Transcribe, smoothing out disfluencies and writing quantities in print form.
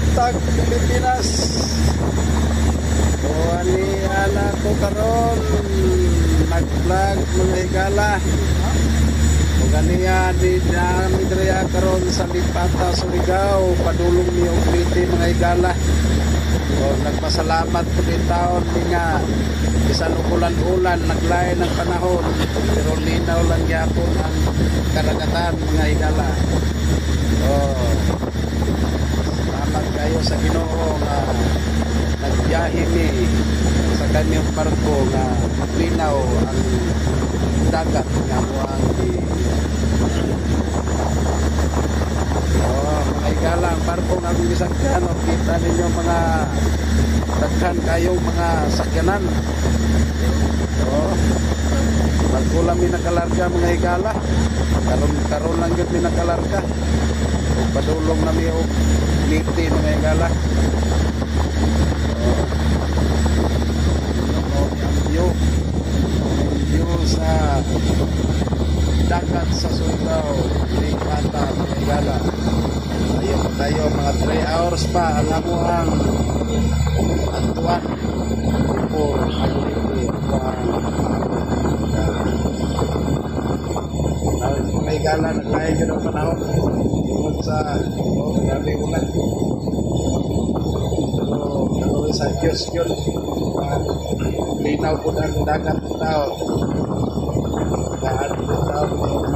buntag Pilipinas. So ani ana ko karon nag-vlog mga higala. O ganiya di namin diriya karon sa Lipata, Surigao, padulong ni Ugliti mga higala. So nagpasalamat po din taon nga bisan ulan-ulan naglain ng panahon pero linaw lang yapon ang karagatan mga higala. Oh, salamat kayo sa Ginoo nga nagbiyahe ni sa kanyang barko nga linaw ang dagat nga muang mga higala ang barko nga bisag kano kita ninyo mga daghan kayong mga sakyanan. Magkulang minakalarga mga higala karon lang yun minakalarga o padulong na miyo liti mga higala. Yung view sa dagat sa Surigao, Lipata mga higala. Ayun tayo mga 3 hours pa ang amuang antuan for mga higala. Naglayan yun ang panahon tungkol sa grabe ulan pero naloy sa Diyos yun linaw po ang dagat tao daan po tao